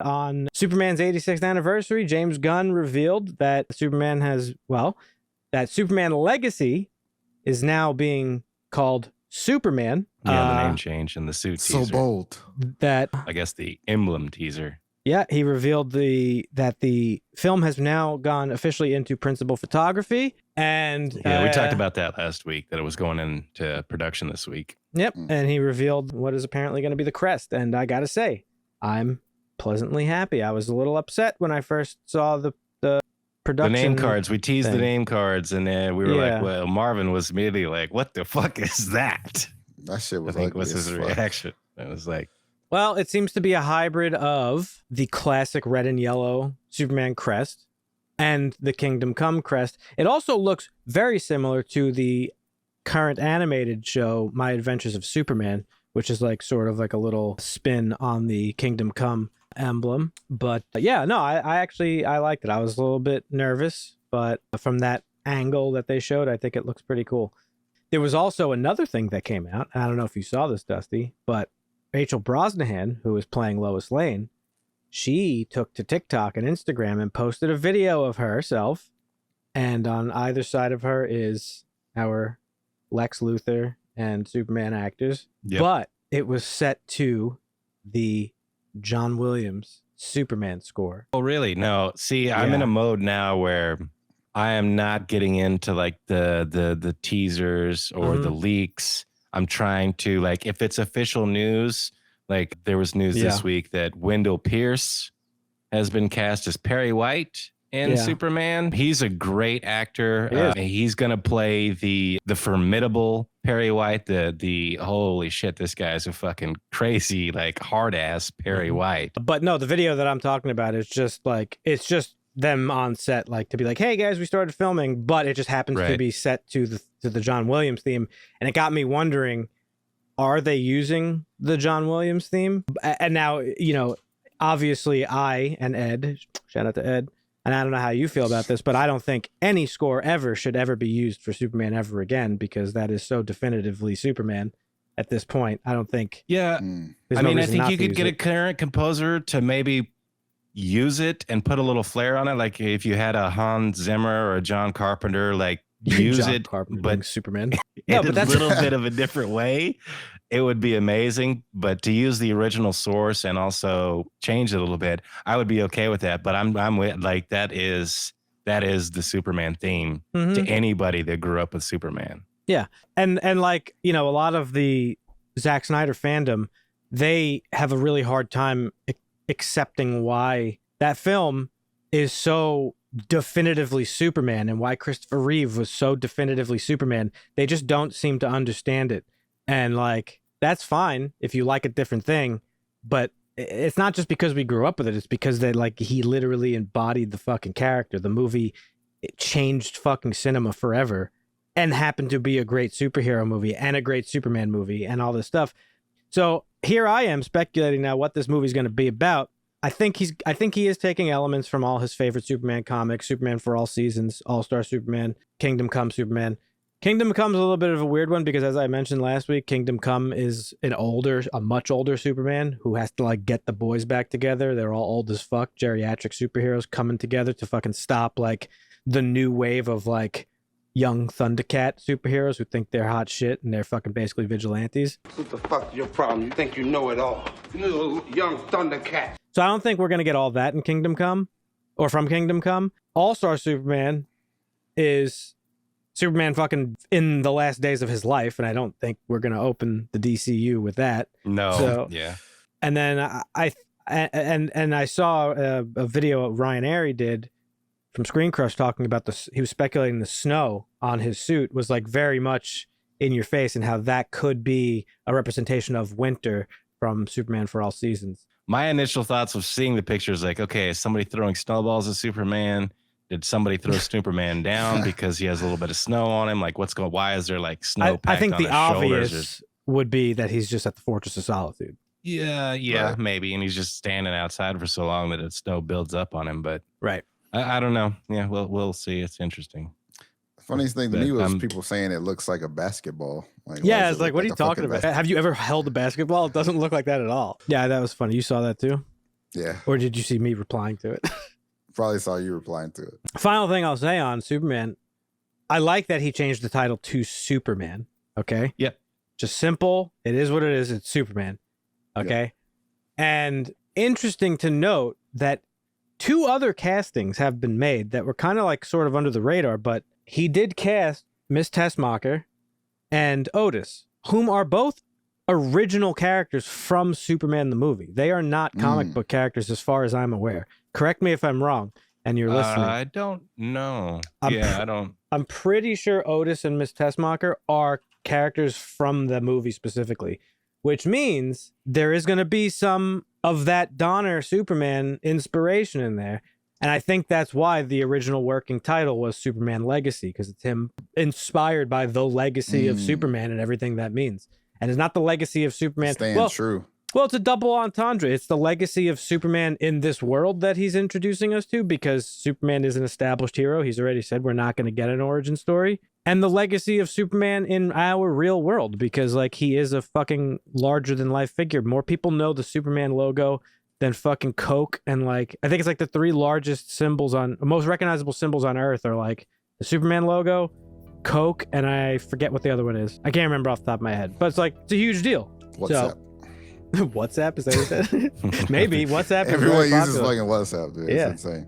On Superman's 86th anniversary, James Gunn revealed that that Superman Legacy is now being called Superman. Yeah, the name change and the suit so teaser. bold. That I guess the emblem teaser. Yeah, he revealed that the film has now gone officially into principal photography. And yeah, we talked about that last week, that it was going into production this week. Yep, and he revealed what is apparently going to be the crest. And I got to say, I'm pleasantly happy. I was a little upset when I first saw the production. The name cards. We teased the name cards, and we were Yeah. like, well, Marvin was immediately like, what the fuck is that? That shit was I think ugly was as his fuck. reaction. It was like, Well, it seems to be a hybrid of the classic red and yellow Superman crest and the Kingdom Come crest. It also looks very similar to the current animated show, My Adventures of Superman, which is like sort of like a little spin on the Kingdom Come emblem. But yeah, no, I liked it. I was a little bit nervous, but from that angle that they showed, I think it looks pretty cool. There was also another thing that came out. I don't know if you saw this, Dusty, but Rachel Brosnahan, who is playing Lois Lane, she took to TikTok and Instagram and posted a video of herself. And on either side of her is our Lex Luthor and Superman actors. Yep. But it was set to the John Williams Superman score. oh, really? No. See, I'm in a mode now where I am not getting into like the teasers or the leaks. I'm trying to, like, if it's official news, like there was news this week that Wendell Pierce has been cast as Perry White in Superman. He's a great actor. He's going to play the formidable Perry White, the holy shit, this guy's a fucking crazy, like hard ass Perry White. But no, the video that I'm talking about is just like, it's just them on set, like to be like, hey guys, we started filming, but it just happens to be set to the John Williams theme. And it got me wondering, are they using the John Williams theme? And now, you know, obviously I and Ed, shout out to Ed, and I don't know how you feel about this, but I don't think any score ever should ever be used for Superman ever again, because that is so definitively Superman at this point. I don't think. Yeah. I mean, I think you could get a current composer to maybe use it and put a little flair on it. Like if you had a Hans Zimmer or a John Carpenter, like use John it, Carpenter but Superman. in a little bit of a different way, it would be amazing. But to use the original source and also change it a little bit, I would be okay with that. But I'm with, like, that is the Superman theme to anybody that grew up with Superman. Yeah. And like, you know, a lot of the Zack Snyder fandom, they have a really hard time accepting why that film is so definitively Superman and why Christopher Reeve was so definitively Superman. They just don't seem to understand it. And like, that's fine if you like a different thing, but it's not just because we grew up with it. It's because they, like, he literally embodied the fucking character. The movie, it changed fucking cinema forever and happened to be a great superhero movie and a great Superman movie and all this stuff. So here I am speculating now what this movie's going to be about. I think he is taking elements from all his favorite Superman comics: Superman for All Seasons, All-Star Superman, Kingdom Come Superman. Kingdom Come's a little bit of a weird one because, as I mentioned last week, Kingdom Come is a much older Superman who has to like get the boys back together. They're all old as fuck, geriatric superheroes coming together to fucking stop like the new wave of like young Thundercat superheroes who think they're hot shit and they're fucking basically vigilantes. What the fuck's your problem? You think you know it all? You little young Thundercat. So I don't think we're going to get all that in Kingdom Come or from Kingdom Come. All-Star Superman is Superman fucking in the last days of his life, and I don't think we're going to open the DCU with that. No. So, yeah. And then I saw a video Ryan Airy did from Screen Crush talking about he was speculating the snow on his suit was like very much in your face and how that could be a representation of winter from Superman for All Seasons. My initial thoughts of seeing the pictures, like, okay, is somebody throwing snowballs at Superman? Did somebody throw Superman down because he has a little bit of snow on him? Like, why is there like snow packed I think on the his shoulders? obvious would be that he's just at the Fortress of Solitude. Yeah, Right. maybe. And he's just standing outside for so long that the snow builds up on him. But right. I don't know. Yeah, we'll see. It's interesting. Funniest thing to me was people saying it looks like a basketball. Like, yeah, it's like, what are you talking about? Have you ever held a basketball? It doesn't look like that at all. Yeah, that was funny. You saw that too? Yeah. Or did you see me replying to it? Probably saw you replying to it. Final thing I'll say on Superman, I like that he changed the title to Superman. Okay? Yep. Just simple. It is what it is. It's Superman. Okay? Yep. And interesting to note that 2 other castings have been made that were kind of like sort of under the radar, but he did cast Miss Tessmacher and Otis, whom are both original characters from Superman the movie. They are not comic book characters as far as I'm aware. Correct me if I'm wrong, and you're listening. I don't know. I don't. I'm pretty sure Otis and Miss Tessmacher are characters from the movie specifically, which means there is going to be some of that Donner Superman inspiration in there. And I think that's why the original working title was Superman Legacy, because it's him inspired by the legacy of Superman and everything that means. And it's not the legacy of Superman. Staying true. Well, it's a double entendre. It's the legacy of Superman in this world that he's introducing us to, because Superman is an established hero. He's already said we're not going to get an origin story. And the legacy of Superman in our real world, because like he is a fucking larger than life figure. More people know the Superman logo than fucking Coke. And like, I think it's like the 3 largest symbols most recognizable symbols on Earth are like the Superman logo, Coke, and I forget what the other one is. I can't remember off the top of my head, but it's like, it's a huge deal. WhatsApp. WhatsApp, is that what you said? Maybe WhatsApp. Everyone uses fucking WhatsApp, dude. Yeah. It's insane.